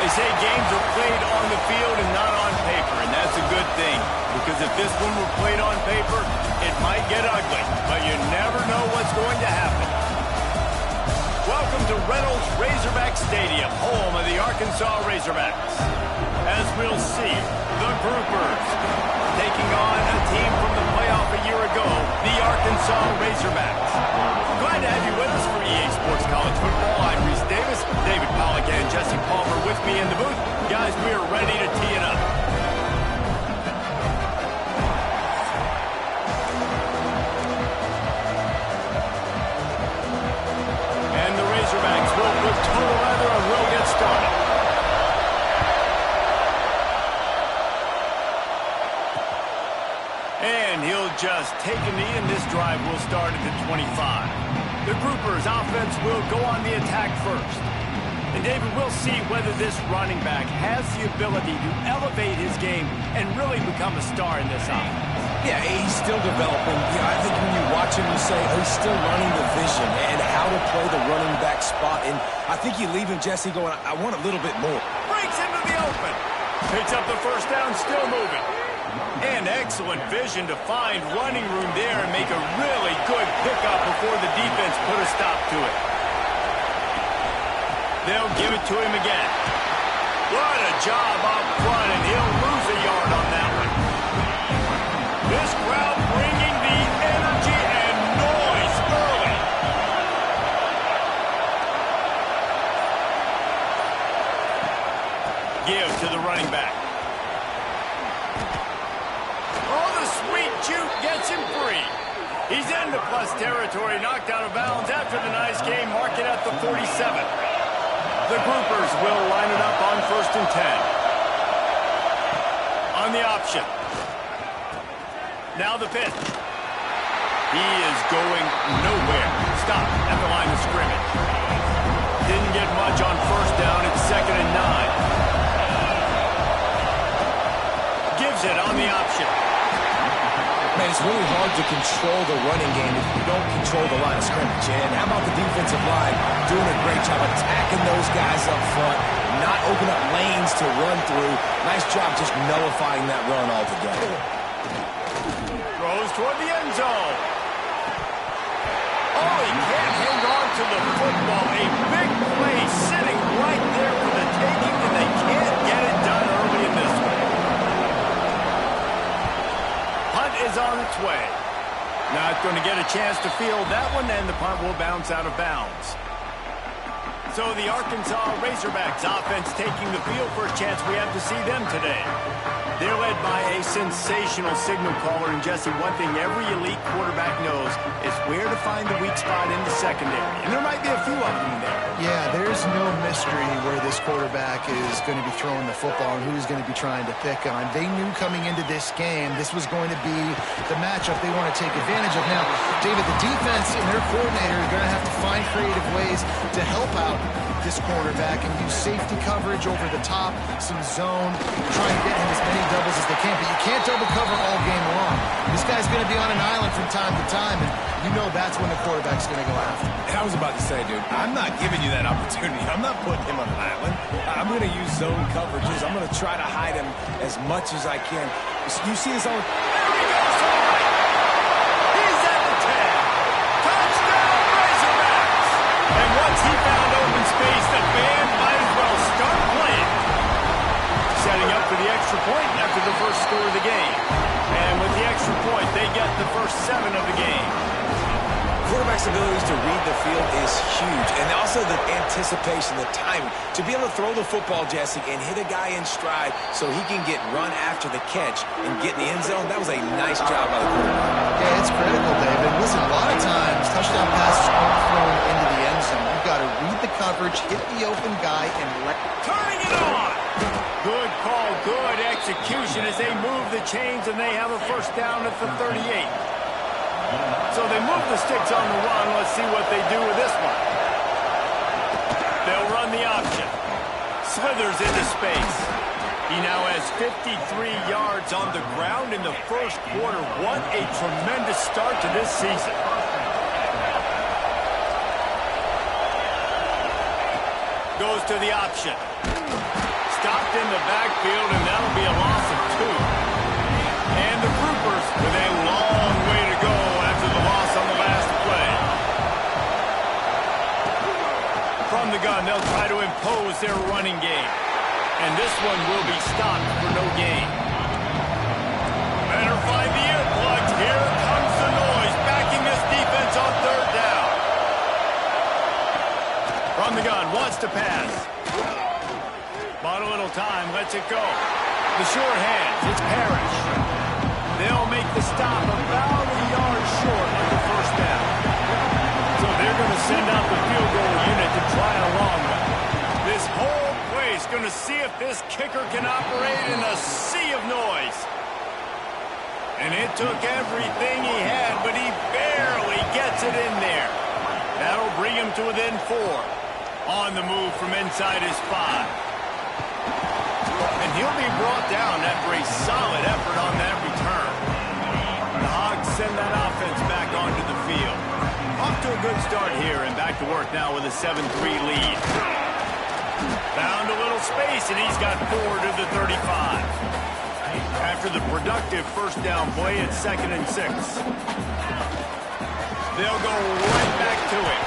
They say games are played on the field and not on paper, and that's a good thing. Because if this one were played on paper, it might get ugly, but you never know what's going to happen. Welcome to Reynolds Razorback Stadium, home of the Arkansas Razorbacks. As we'll see, the Groupers taking on a team from the playoff a year ago, the Arkansas Razorbacks. Glad to have you with us for EA Sports College Football. I'm Reese Davis, David Pollack and Jesse Palmer with me in the booth. Guys, we are ready to tee it up. And the Razorbacks will put total leather and we'll get started. And he'll just take a knee, and this drive will start at the 25. The Groupers' offense will go on the attack first. And David, we'll see whether this running back has the ability to elevate his game and really become a star in this offense. Yeah, he's still developing. I think when you watch him, you say, oh, he's still learning the vision and how to play the running back spot. And I think you leave him, Jesse, going, I want a little bit more. Breaks into the open. Picks up the first down, still moving. And excellent vision to find running room there and make a really good pickup before the defense put a stop to it. They'll give it to him again. What a job up front, and he'll lose a yard on that one. This crowd bringing the energy and noise early. Give to the running back. Juke gets him free. He's into plus territory, knocked out of bounds after the nice game, mark it at the 47. The Groupers will line it up on 1st and 10. On the option. Now the pitch. He is going nowhere. Stop at the line of scrimmage. Didn't get much on 1st down. It's 2nd and 9. Gives it on the option. Man, it's really hard to control the running game if you don't control the line of scrimmage. And how about the defensive line doing a great job attacking those guys up front, not open up lanes to run through. Nice job just nullifying that run altogether. Throws toward the end zone. Oh, he can't hang on to the football. A big play sitting right there for the taking, and they can't get it done early in this one. Is on its way. Not going to get a chance to field that one, and the punt will bounce out of bounds. So the Arkansas Razorbacks offense taking the field for a chance we have to see them today. They're led by a sensational signal caller, and Jesse, one thing every elite quarterback knows is where to find the weak spot in the secondary. And there might be a few of them there. Yeah, there's no mystery where this quarterback is going to be throwing the football and who's going to be trying to pick on. They knew coming into this game this was going to be the matchup they want to take advantage of. Now, David, the defense and their coordinator are going to have to find creative ways to help out this quarterback and use safety coverage over the top, some zone, try and get him as many doubles as they can. But you can't double cover all game long. This guy's going to be on an island from time to time, and you know that's when the quarterback's going to go after him. I was about to say, dude, I'm not giving you that opportunity. I'm not putting him on an island. I'm going to use zone coverages. I'm going to try to hide him as much as I can. You see his own... There he goes to the right. He's at the 10. Touchdown, Razorbacks! And once he found open space, the band might as well start playing. Setting up for the extra point after the first score of the game. And with the extra point, they get the first 7 of the game. Quarterback's abilities to read the field is huge. And also the anticipation, the timing. To be able to throw the football, Jesse, and hit a guy in stride so he can get run after the catch and get in the end zone, that was a nice job by the quarterback. Yeah, it's critical, David. Listen, a lot of times, touchdown passes aren't thrown into the end zone. You've got to read the coverage, hit the open guy, and let... Turning it on! Good call, good execution as they move the chains, and they have a first down at the 38. So they move the sticks on the run. Let's see what they do with this one. They'll run the option. Slithers into space. He now has 53 yards on the ground in the first quarter. What a tremendous start to this season. Goes to the option. in the backfield, and that'll be a loss of 2. And the Groupers with a long way to go after the loss on the last play. From the gun, they'll try to impose their running game. And this one will be stopped for no gain. Better find the earplugs. Here comes the noise, backing this defense on 3rd down. From the gun, wants to pass. Bought a little time, lets it go. The short hands, it's Parrish. They'll make the stop about a yard short of the 1st down. So they're going to send out the field goal unit to try a long one. This whole place going to see if this kicker can operate in a sea of noise. And it took everything he had, but he barely gets it in there. That'll bring him to within 4. On the move from inside his 5. And he'll be brought down after a solid effort on that return. The Hogs send that offense back onto the field. Off to a good start here and back to work now with a 7-3 lead. Found a little space and he's got 4 to the 35. After the productive 1st down play, it's 2nd and 6. They'll go right back to it.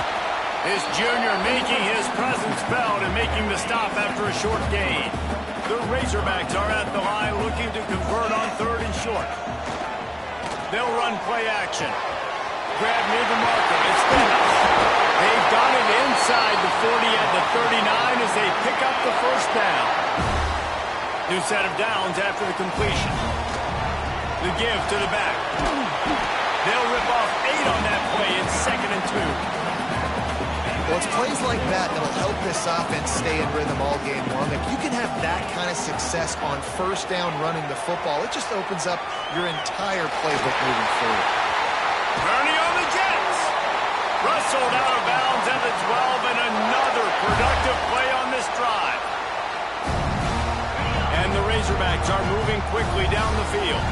This junior making his presence felt and making the stop after a short gain. The Razorbacks are at the line looking to convert on 3rd and short. They'll run play action. Grab near the marker. It's Dennis. They've got it inside the 40 at the 39 as they pick up the 1st down. New set of downs after the completion. The give to the back. They'll rip off 8 on that play. It's 2nd and 2. Well, it's plays like that that'll help this offense stay in rhythm all game long. If you can have that kind of success on 1st down running the football, it just opens up your entire playbook moving forward. Turning on the Jets. Rustled out of bounds at the 12, and another productive play on this drive. And the Razorbacks are moving quickly down the field.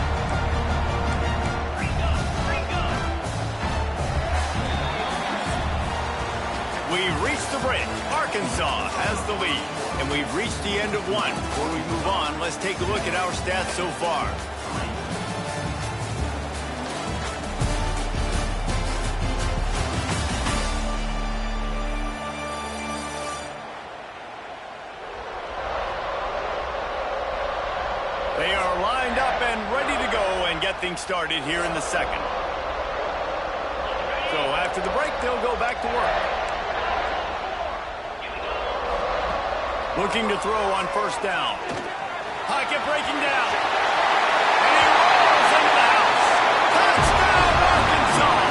We've reached the break. Arkansas has the lead. And we've reached the end of 1. Before we move on, let's take a look at our stats so far. They are lined up and ready to go and get things started here in the 2nd. So after the break, they'll go back to work. Looking to throw on 1st down. Pocket breaking down. And he rolls into the house. Touchdown, Arkansas!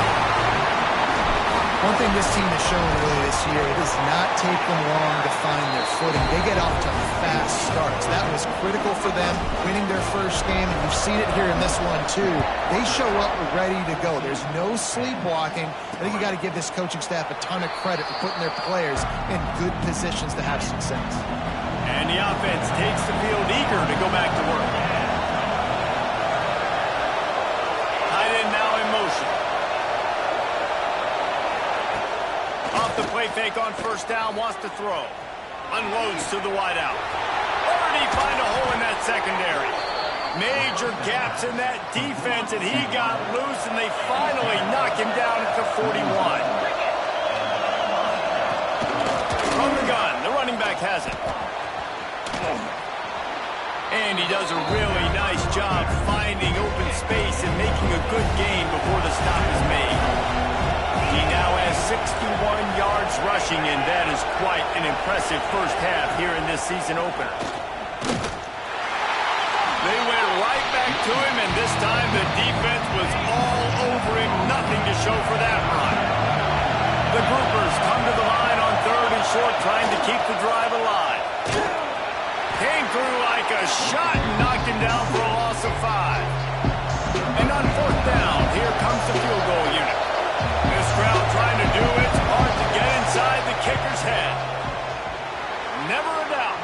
One thing this team has shown really this year, it does not take them long to find their footing. They get off to fast starts. That was critical for them, winning their 1st game, and you've seen it here in this one too. They show up ready to go. There's no sleepwalking. I think you got to give this coaching staff a ton of credit for putting their players in good positions to have success. And the offense takes the field eager to go back to work. Tight end now in motion. Off the play fake on 1st down, wants to throw. Unloads to the wideout. Already find a hole in that secondary. Major gaps in that defense, and he got loose, and they finally knock him down at the 41. From the gun, the running back has it. And he does a really nice job finding open space and making a good gain before the stop is made. He now has 61 yards rushing, and that is quite an impressive 1st half here in this season opener. They went right back to him, and this time the defense was all over him. Nothing to show for that run. The Groupers come to the line on 3rd and short, trying to keep the drive alive. Came through like a shot and knocked him down for a loss of 5. And on 4th down, here comes the field goal unit. This crowd trying to do its part to get inside the kicker's head. Never a doubt.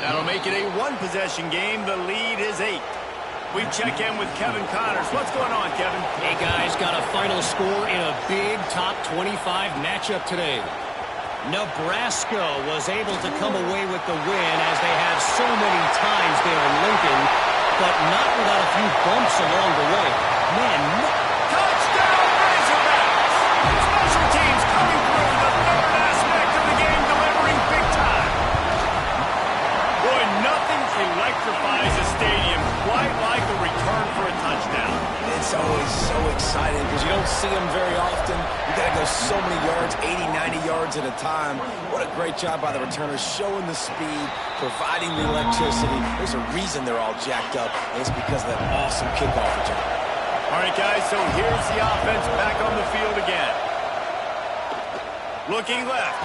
That'll make it a 1-possession game. The lead is 8. We check in with Kevin Connors. What's going on, Kevin? Hey, guys, got a final score in a big top 25 matchup today. Nebraska was able to come away with the win as they have so many times there in Lincoln, but not without a few bumps along the way. Man, Touchdown, Razorbacks! Special teams coming through the third aspect of the game, delivering big time. Boy, nothing electrifies a stadium quite like a return for a touchdown. It's always so exciting because you don't see them very often. You got to go so many yards, 80, 90 yards at a time. What a great job by the returners, showing the speed, providing the electricity. There's a reason they're all jacked up, and it's because of that awesome kickoff return. All right, guys, so here's the offense back on the field again. Looking left.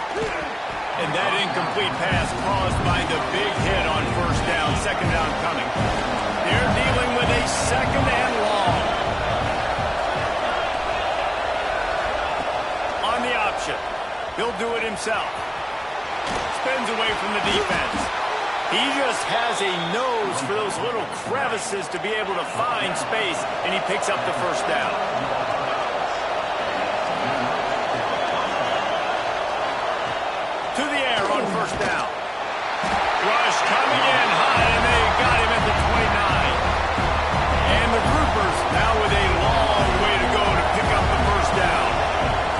And that incomplete pass caused by the big hit on first down, second down coming. They're dealing with a second and long. On the option. He'll do it himself. Spins away from the defense. He just has a nose for those little crevices to be able to find space, and he picks up the first down. To the air on first down. Rush coming in high, and they got him at the 29. And the Groupers now with a long way to go to pick up the first down.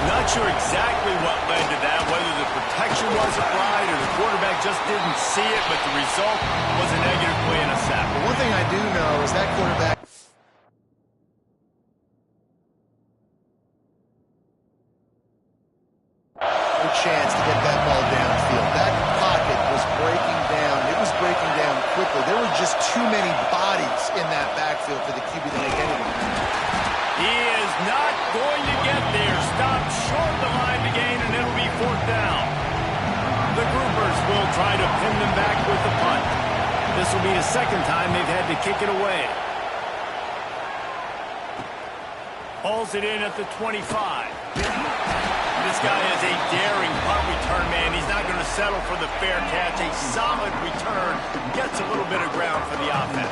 Not sure exactly what led to that, whether the protection wasn't right or the quarterback just didn't see it, but the result was a negative play and a sack. But one thing I do know is that quarterback no chance to get that ball downfield. That pocket was breaking down. It was breaking down quickly. There were just too many bodies in that backfield for the QB to make anything. He is not going to get there. Stopped short of the line to gain, and it'll be fourth down. The Groupers will try to pin them back with the punt. This will be the second time they've had to kick it away. Hauls it in at the 25. This guy is a daring punt return man. He's not going to settle for the fair catch. A solid return. Gets a little bit of ground for the offense.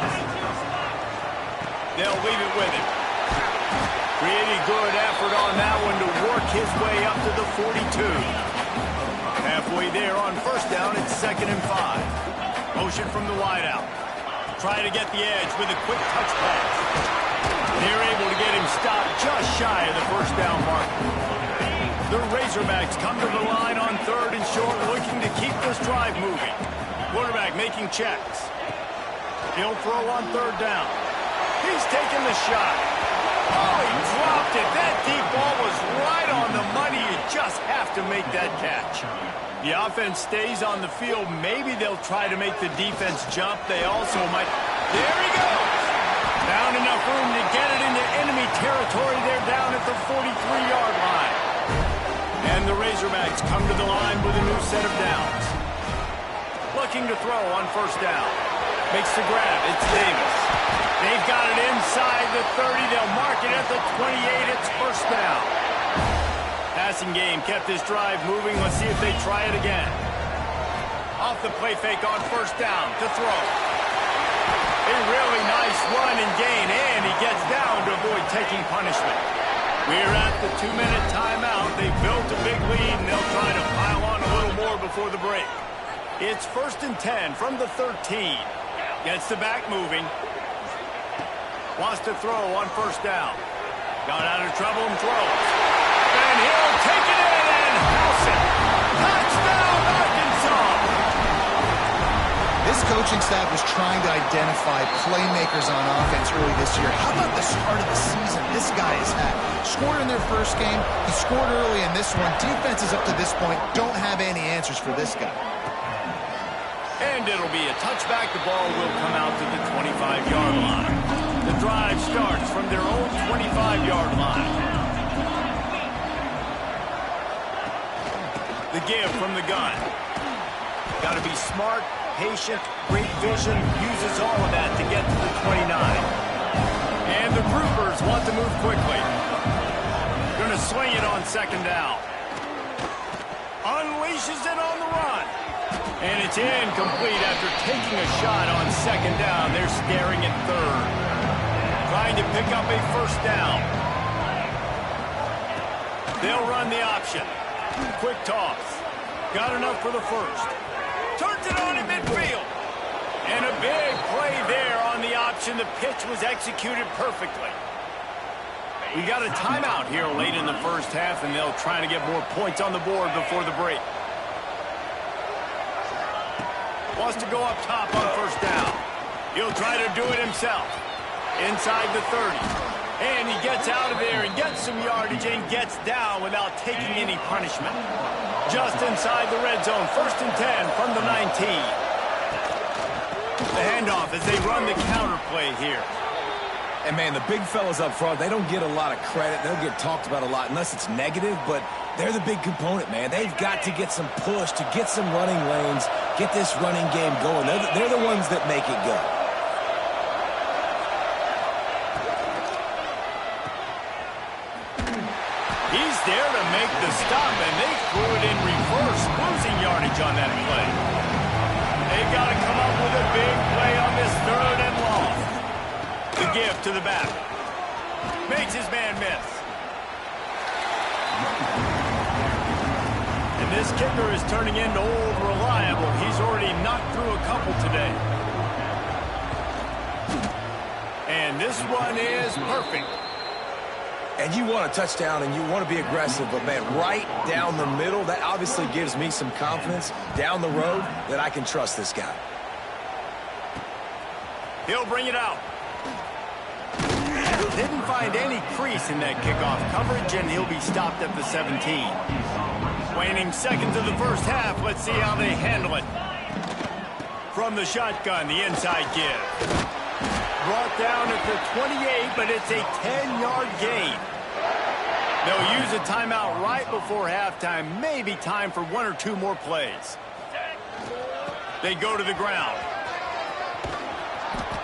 They'll leave it with him. Pretty good effort on that one to work his way up to the 42. Halfway there on first down, it's 2nd and 5. Motion from the wideout. Try to get the edge with a quick touch pass. They're able to get him stopped just shy of the first down mark. The Razorbacks come to the line on 3rd and short, looking to keep this drive moving. Quarterback making checks. He'll throw on 3rd down. He's taking the shot. Oh, he dropped it. That deep ball was right on the money. You just have to make that catch. The offense stays on the field. Maybe they'll try to make the defense jump. They also might. There he goes. Found enough room to get it into enemy territory. They're down at the 43-yard line. And the Razorbacks come to the line with a new set of downs. Looking to throw on first down. Makes the grab. It's Davis. They've got it inside the 30. They'll mark it at the 28. It's first down. Passing game kept this drive moving. Let's see if they try it again. Off the play fake on first down to throw. A really nice run and gain, and he gets down to avoid taking punishment. We're at the 2-minute timeout. They built a big lead, and they'll try to pile on a little more before the break. It's 1st and 10 from the 13. Gets the back moving. Wants to throw on first down. Got out of trouble and throws. And he'll take it in and house it. Touchdown, Arkansas! This coaching staff was trying to identify playmakers on offense early this year. How about the start of the season this guy has had? Scored in their first game. He scored early in this one. Defenses up to this point don't have any answers for this guy. And it'll be a touchback. The ball will come out to the 25-yard line. The drive starts from their own 25-yard line. The give from the gun. Got to be smart, patient, great vision. Uses all of that to get to the 29. And the Groupers want to move quickly. Going to swing it on 2nd down. Unleashes it on the run. And it's incomplete after taking a shot on 2nd down. They're staring at 3rd. Trying to pick up a first down. They'll run the option. Quick toss. Got enough for the first. Turns it on in midfield. And a big play there on the option. The pitch was executed perfectly. We got a timeout here late in the first half, and they'll try to get more points on the board before the break. Wants to go up top on first down. He'll try to do it himself. Inside the 30. And he gets out of there and gets some yardage and gets down without taking any punishment. Just inside the red zone. 1st and 10 from the 19. The handoff as they run the counter play here. And, man, the big fellas up front, they don't get a lot of credit. They'll get talked about a lot unless it's negative, but they're the big component, man. They've got to get some push, to get some running lanes, get this running game going. They're the ones that make it go. He's there to make the stop, and they threw it in reverse, losing yardage on that play. They've got to come up with a big play on this 3rd and long. The give to the back. Makes his man miss. And this kicker is turning into old reliable. He's already knocked through a couple today. And this one is perfect. And you want a touchdown and you want to be aggressive, but, man, right down the middle, that obviously gives me some confidence down the road that I can trust this guy. He'll bring it out. Didn't find any crease in that kickoff coverage, and he'll be stopped at the 17. Waning seconds of the first half. Let's see how they handle it. From the shotgun, the inside give. Brought down at the 28, but it's a 10-yard gain. They'll use a timeout right before halftime. Maybe time for 1 or 2 more plays. They go to the ground.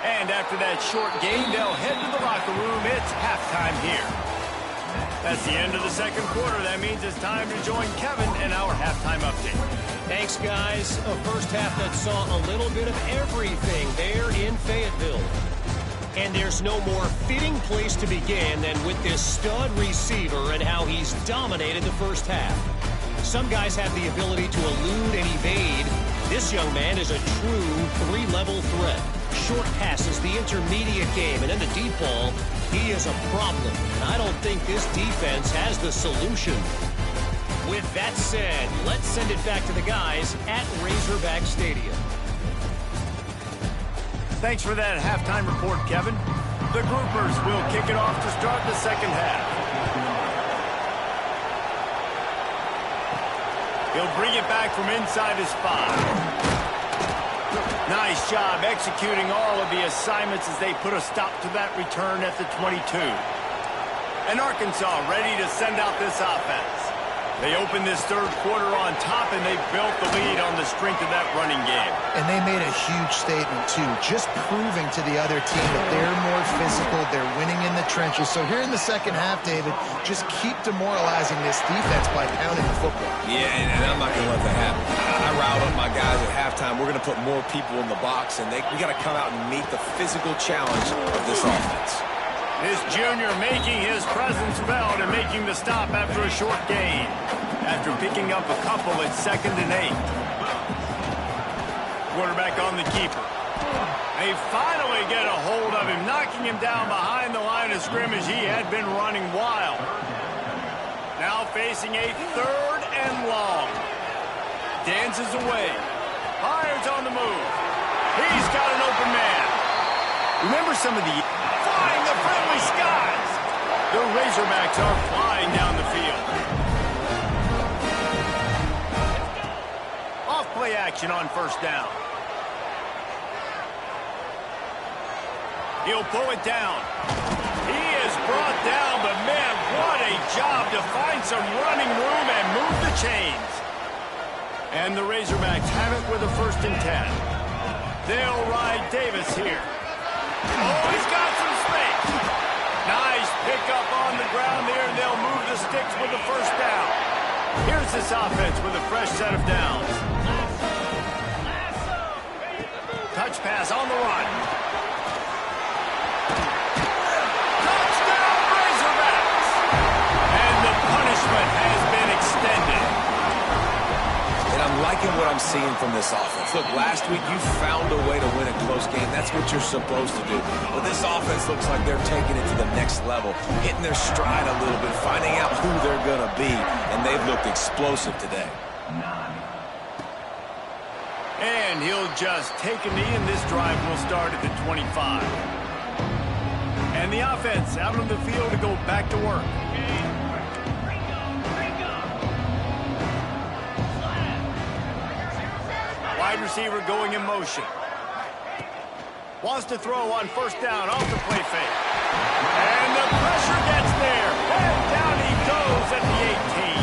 And after that short gain, they'll head to the locker room. It's halftime here. That's the end of the second quarter. That means it's time to join Kevin in our halftime update. Thanks, guys. A first half that saw a little bit of everything there in Fayetteville. And there's no more fitting place to begin than with this stud receiver and how he's dominated the first half. Some guys have the ability to elude and evade. This young man is a true 3-level threat. Short passes, the intermediate game, and then the deep ball, he is a problem. And I don't think this defense has the solution. With that said, let's send it back to the guys at Razorback Stadium. Thanks for that halftime report, Kevin. The Groupers will kick it off to start the second half. He'll bring it back from inside his 5. Nice job executing all of the assignments as they put a stop to that return at the 22. And Arkansas ready to send out this offense. They open this third quarter on top, and they built the lead on the strength of that running game. And they made a huge statement, too, just proving to the other team that they're more physical, they're winning in the trenches. So here in the second half, David, just keep demoralizing this defense by pounding the football. Yeah, and I'm not going to let that happen. I riled up my guys at halftime. We're going to put more people in the box, and we got to come out and meet the physical challenge of this offense. This junior making his presence felt and making the stop after a short gain. After picking up a couple at 2nd and 8. Quarterback on the keeper. They finally get a hold of him, knocking him down behind the line of scrimmage. He had been running wild. Now facing a 3rd and long. Dances away. Fires on the move. He's got an open man. Remember some of the flying the friendly skies. The Razorbacks are flying down the field. Off-play action on first down. He'll pull it down. He is brought down, but man, what a job to find some running room and move the chains. And the Razorbacks have it with a 1st and 10. They'll ride Davis here. Oh, he's got some space. Nice pickup on the ground there, and they'll move the sticks with the first down. Here's this offense with a fresh set of downs. Touch pass on the run. Touchdown, Razorbacks! And the punishment has been extended. And what I'm seeing from this offense. Look, last week you found a way to win a close game. That's what you're supposed to do. But this offense looks like they're taking it to the next level, hitting their stride a little bit, finding out who they're going to be, and they've looked explosive today. And he'll just take a knee, and this drive will start at the 25. And the offense out on the field to go back to work. Wide receiver going in motion. Wants to throw on first down off the play fake. And the pressure gets there. And down he goes at the 18.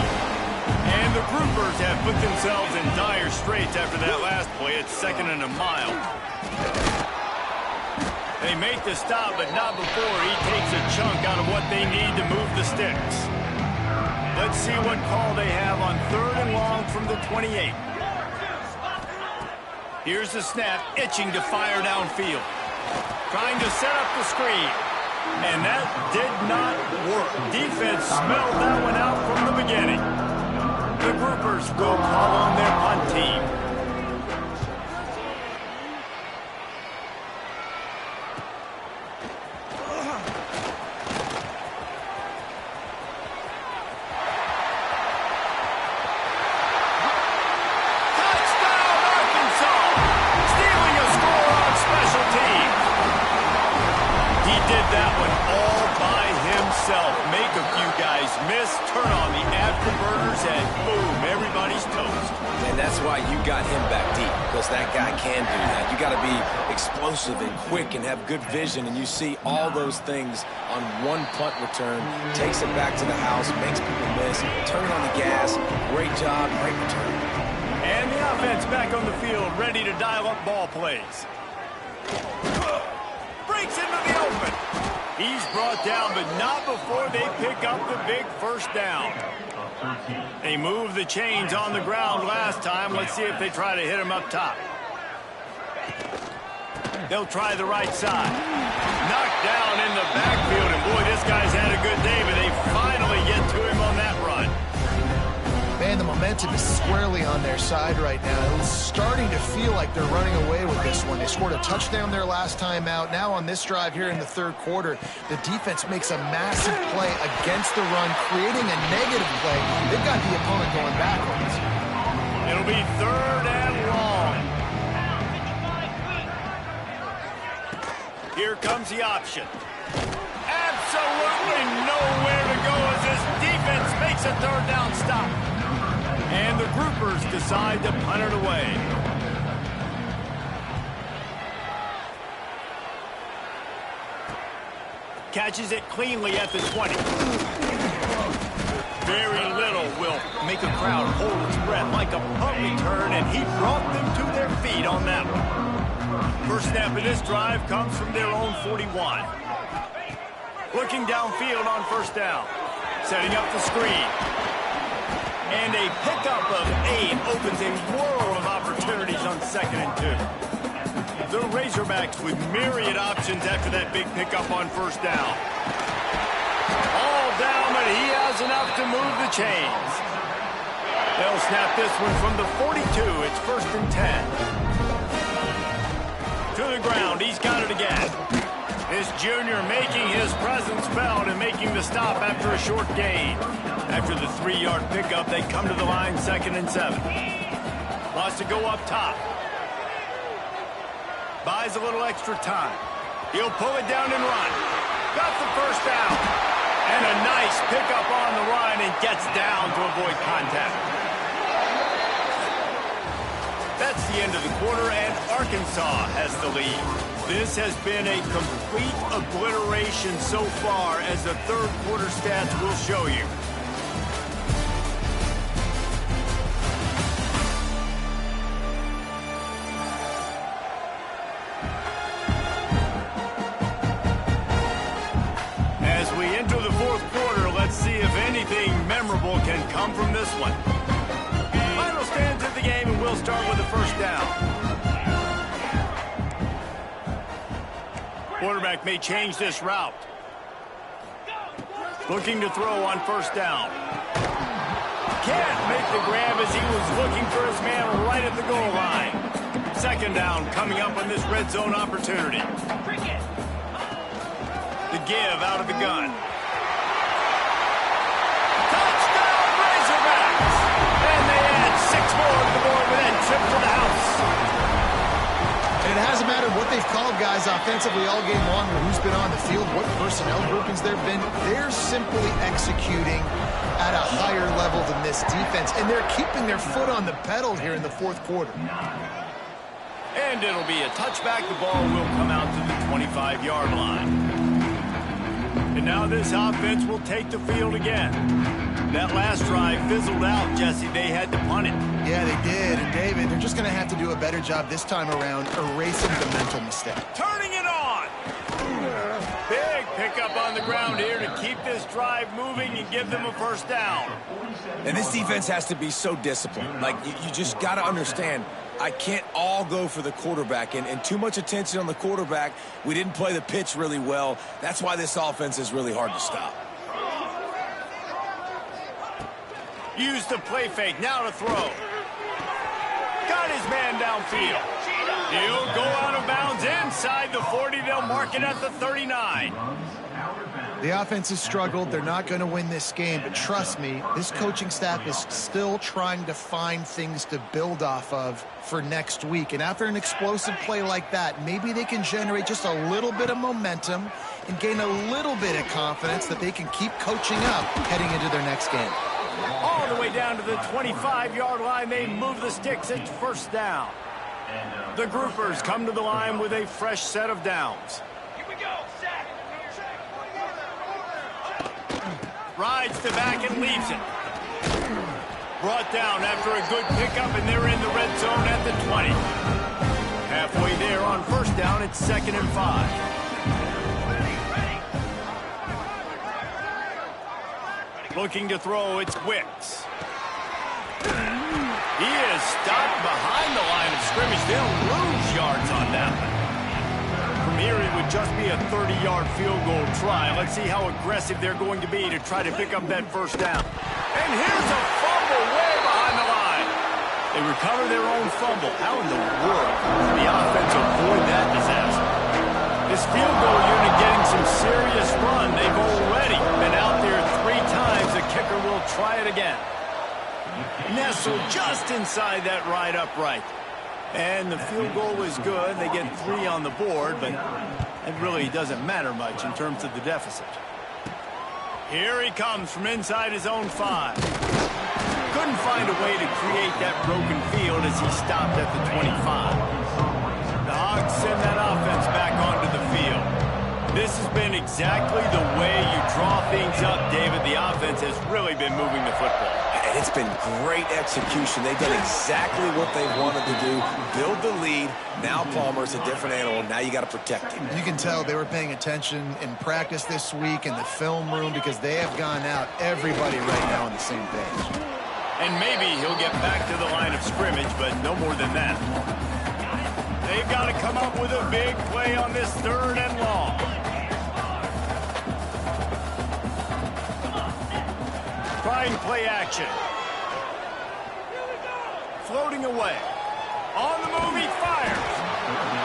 And the Groupers have put themselves in dire straits after that last play. It's 2nd and a mile. They make the stop, but not before he takes a chunk out of what they need to move the sticks. Let's see what call they have on 3rd and long from the 28. Here's the snap, itching to fire downfield. Trying to set up the screen. And that did not work. Defense smelled that one out from the beginning. The Groupers will call on their punt team. Make a few guys miss, turn on the afterburners, and boom, everybody's toast. And that's why you got him back deep, because that guy can do that. You got to be explosive and quick and have good vision, and you see all those things on one punt return. Takes it back to the house, makes people miss, turn on the gas. Great job, great return. And the offense back on the field, ready to dial up ball plays. Breaks into the open. He's brought down, but not before they pick up the big first down. They moved the chains on the ground last time. Let's see if they try to hit him up top. They'll try the right side. Knocked down in the backfield, and boy, this guy's had a good day, but they finally get to him on that run. Man, the momentum is squarely on their side right now. It's starting to feel like they're running away with this one. They scored a touchdown their last time out. Now on this drive here in the 3rd quarter, the defense makes a massive play against the run, creating a negative play. They've got the opponent going backwards. It'll be 3rd and long. Here comes the option. Absolutely nowhere to go as this defense makes a 3rd down stop. And the Groupers decide to punt it away. Catches it cleanly at the 20. Very little will make a crowd hold its breath like a punt return, and he brought them to their feet on that one. First snap of this drive comes from their own 41. Looking downfield on first down. Setting up the screen. And a pickup of 8 opens a world of opportunities on 2nd and 2. The Razorbacks with myriad options after that big pickup on first down. All down, but he has enough to move the chains. They'll snap this one from the 42. It's 1st and 10. To the ground. He's got it again. This junior making his presence felt and making the stop after a short gain. After the 3-yard pickup, they come to the line 2nd and 7. Wants to go up top. Buys a little extra time. He'll pull it down and run. Got the first down. And a nice pickup on the run and gets down to avoid contact. That's the end of the quarter, and Arkansas has the lead. This has been a complete obliteration so far, as the 3rd quarter stats will show you. As we enter the 4th quarter, let's see if anything memorable can come from this one. Final stands of the game, and we'll start with the first down. Quarterback may change this route. Looking to throw on first down. can't make the grab as he was looking for his man right at the goal line. Second down coming up on this red zone opportunity. The give out of the gun. Touchdown, Razorbacks! And they add 6 more to the board with that trip to the house. And it hasn't mattered what they've called guys offensively all game long or who's been on the field, what personnel groupings there have been. They're simply executing at a higher level than this defense, and they're keeping their foot on the pedal here in the fourth quarter. And it'll be a touchback. The ball will come out to the 25-yard line. And now this offense will take the field again. That last drive fizzled out, Jesse. They had to punt it. Yeah, they did. And, David, they're just going to have to do a better job this time around erasing the mental mistake. Turning it on. Big pickup on the ground here to keep this drive moving and give them a first down. And this defense has to be so disciplined. Like, you just got to understand, I can't all go for the quarterback. And too much attention on the quarterback. We didn't play the pitch really well. That's why this offense is really hard to stop. Use the play fake. Now to throw. Got his man downfield. He'll go out of bounds inside the 40. They'll mark it at the 39. The offense has struggled. They're not going to win this game, but trust me, this coaching staff is still trying to find things to build off of for next week. And after an explosive play like that, maybe they can generate just a little bit of momentum and gain a little bit of confidence that they can keep coaching up heading into their next game. All the way down to the 25-yard line. They move the sticks at first down. The groupers come to the line with a fresh set of downs. Here we go. Set. Rides to back and leaves it. Brought down after a good pickup, and they're in the red zone at the 20. Halfway there on first down, it's 2nd and 5. Looking to throw, it's Wicks. He is stopped behind the line of scrimmage. They'll lose yards on that one. From here, it would just be a 30-yard field goal try. Let's see how aggressive they're going to be to try to pick up that first down. And here's a fumble way behind the line. They recover their own fumble. How in the world does the offense avoid that disaster? This field goal unit getting some serious run. They've already been out there 3 times. The kicker will try it again. Nestled just inside that right upright. And the field goal is good. They get 3 on the board, but it really doesn't matter much in terms of the deficit. Here he comes from inside his own 5. Couldn't find a way to create that broken field as he stopped at the 25. The Hogs send that offense back onto the field. This has been exactly the way you draw things up, David. The offense has really been moving the football. And it's been great execution. They've done exactly what they wanted to do. Build the lead. Now Palmer's a different animal. Now you got to protect him. You can tell they were paying attention in practice this week in the film room because they have gone out, everybody right now on the same page. And maybe he'll get back to the line of scrimmage, but no more than that. They've got to come up with a big play on this 3rd and long. Trying play action. Floating away. On the move, he fires.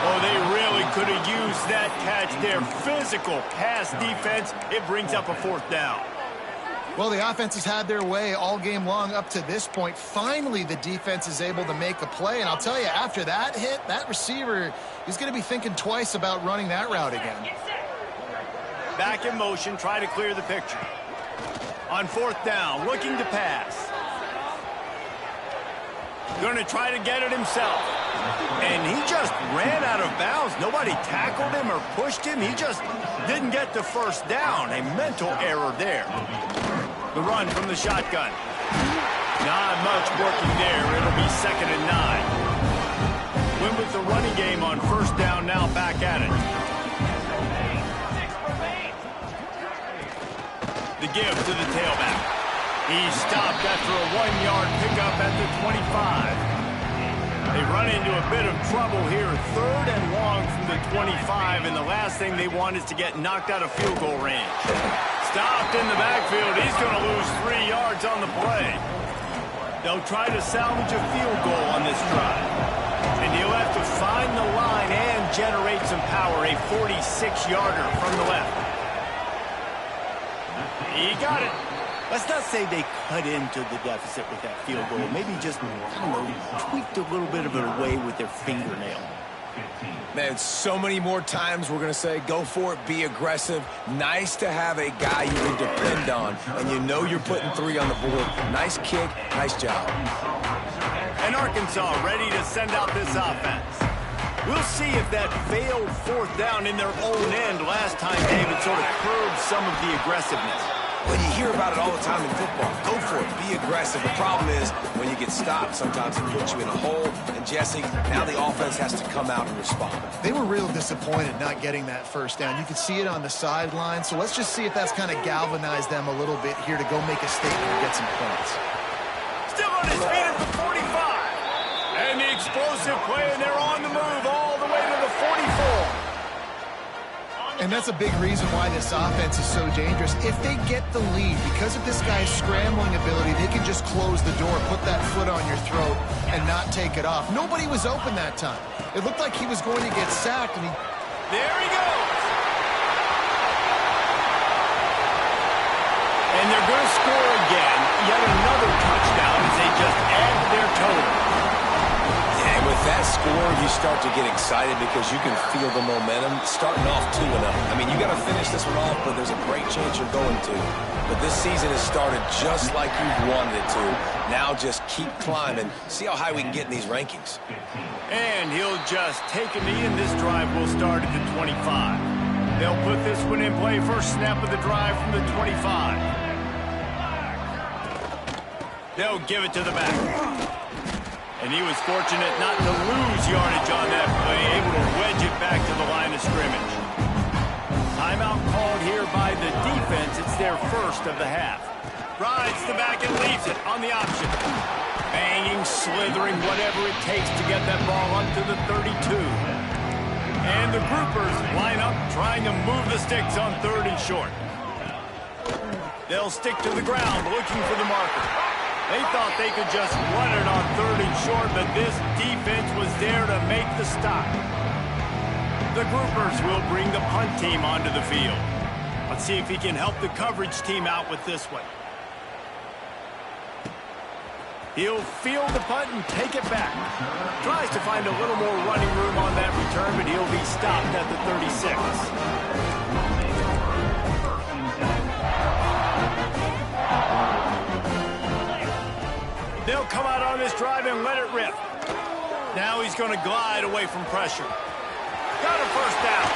Oh, they really could have used that catch there. Physical pass defense. It brings up a 4th down. Well, the offense has had their way all game long up to this point. Finally, the defense is able to make a play. And I'll tell you, after that hit, that receiver is going to be thinking twice about running that route again. Back in motion, try to clear the picture. On 4th down, looking to pass. Going to try to get it himself. And he just ran out of bounds. Nobody tackled him or pushed him. He just didn't get the first down. A mental error there. The run from the shotgun. Not much working there. It'll be 2nd and 9. Win with the running game on first down, now back at it. The give to the tailback. He stopped after a 1-yard pickup at the 25. They run into a bit of trouble here. 3rd and long from the 25, and the last thing they want is to get knocked out of field goal range. Stopped in the backfield. He's going to lose 3 yards on the play. They'll try to salvage a field goal on this drive. And he'll have to find the line and generate some power, a 46-yarder from the left. He got it. Let's not say they cut into the deficit with that field goal. Maybe just, I don't know, tweaked a little bit of it away with their fingernail. Man, so many more times we're going to say, go for it, be aggressive. Nice to have a guy you can depend on, and you know you're putting 3 on the board. Nice kick, nice job. And Arkansas ready to send out this offense. We'll see if that failed 4th down in their own end last time, David, sort of curbed some of the aggressiveness. Well, you hear about it all the time in football. Go for it. Be aggressive. The problem is when you get stopped, sometimes it puts you in a hole. And, Jesse, now the offense has to come out and respond. They were real disappointed not getting that 1st down. You could see it on the sideline. So let's just see if that's kind of galvanized them a little bit here to go make a statement and get some points. Still on his feet at the 45. And the explosive play, and they're on the move all the way to the 44. And that's a big reason why this offense is so dangerous. If they get the lead, because of this guy's scrambling ability, they can just close the door, put that foot on your throat, and not take it off. Nobody was open that time. It looked like he was going to get sacked, and there he goes! And they're going to score again. Yet another touchdown as they just add to their total. And with that score, you start to get excited because you can feel the momentum starting off 2-0. I mean, you got to finish this one off, but there's a great chance you're going to. But this season has started just like you've wanted it to. Now just keep climbing. See how high we can get in these rankings. And he'll just take a knee, and this drive will start at the 25. They'll put this one in play. First snap of the drive from the 25. They'll give it to the back. And he was fortunate not to lose yardage on that play, able to wedge it back to the line of scrimmage. Timeout called here by the defense. It's their first of the half. Rides the back and leaves it on the option. Banging, slithering, whatever it takes to get that ball up to the 32. And the groupers line up trying to move the sticks on 3rd and short. They'll stick to the ground looking for the marker. They thought they could just run it on 3rd and short, but this defense was there to make the stop. The groupers will bring the punt team onto the field. Let's see if he can help the coverage team out with this one. He'll field the punt and take it back. Tries to find a little more running room on that return, but he'll be stopped at the 36. They'll come out on this drive and let it rip. Now he's going to glide away from pressure. Got a 1st down.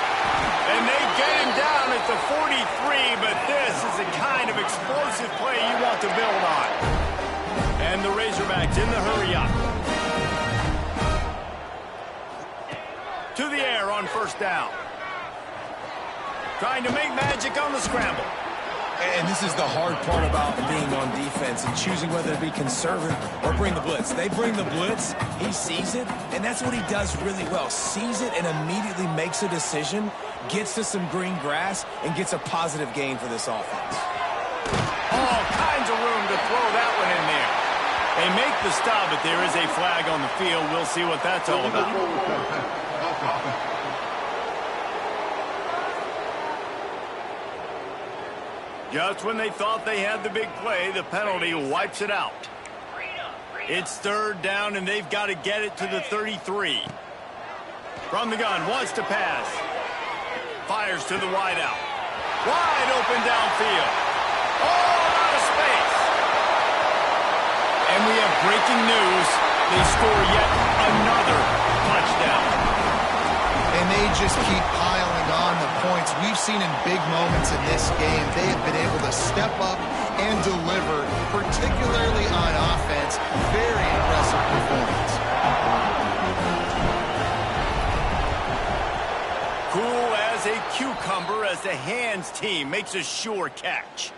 And they get him down at the 43, but this is the kind of explosive play you want to build on. And the Razorbacks in the hurry up. To the air on 1st down. Trying to make magic on the scramble. And this is the hard part about being on defense and choosing whether to be conservative or bring the blitz. They bring the blitz, he sees it, and that's what he does really well. Sees it and immediately makes a decision, gets to some green grass, and gets a positive gain for this offense. All kinds of room to throw that one in there. They make the stop, but there is a flag on the field. We'll see what that's all about. Just when they thought they had the big play, the penalty wipes it out. It's 3rd down, and they've got to get it to the 33. From the gun, wants to pass. Fires to the wideout. Wide open downfield. All out of space. And we have breaking news. They score yet another touchdown. And they just keep piling on the points. We've seen in big moments in this game, they have been able to step up and deliver, particularly on offense. Very impressive performance. Cool as a cucumber as the hands team makes a sure catch.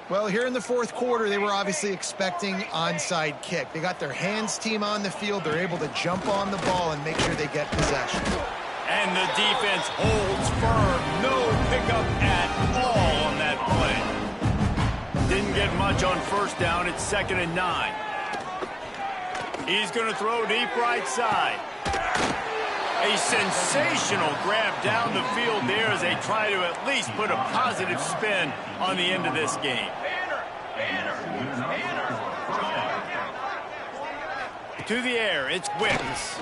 Well, here in the 4th quarter, they were obviously expecting onside kick. They got their hands team on the field. They're able to jump on the ball and make sure they get possession. And the defense holds firm. No pickup at all on that play. Didn't get much on 1st down. It's 2nd and 9. He's going to throw deep right side. A sensational grab down the field there as they try to at least put a positive spin on the end of this game. To the air, it's Wicks.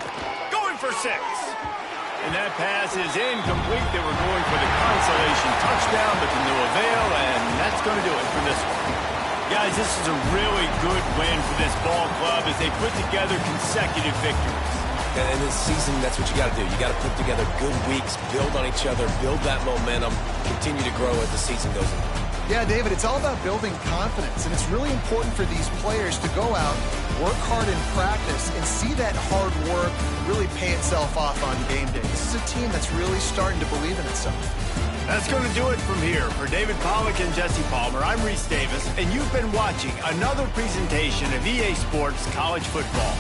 Going for 6. And that pass is incomplete. They were going for the consolation touchdown, but to no avail, and that's going to do it for this one. Guys, this is a really good win for this ball club as they put together consecutive victories. And in this season, that's what you got to do. You got to put together good weeks, build on each other, build that momentum, continue to grow as the season goes on. Yeah, David, it's all about building confidence, and it's really important for these players to go out, work hard in practice, and see that hard work really pay itself off on game day. This is a team that's really starting to believe in itself. That's going to do it from here. For David Pollack and Jesse Palmer, I'm Reese Davis, and you've been watching another presentation of EA Sports College Football.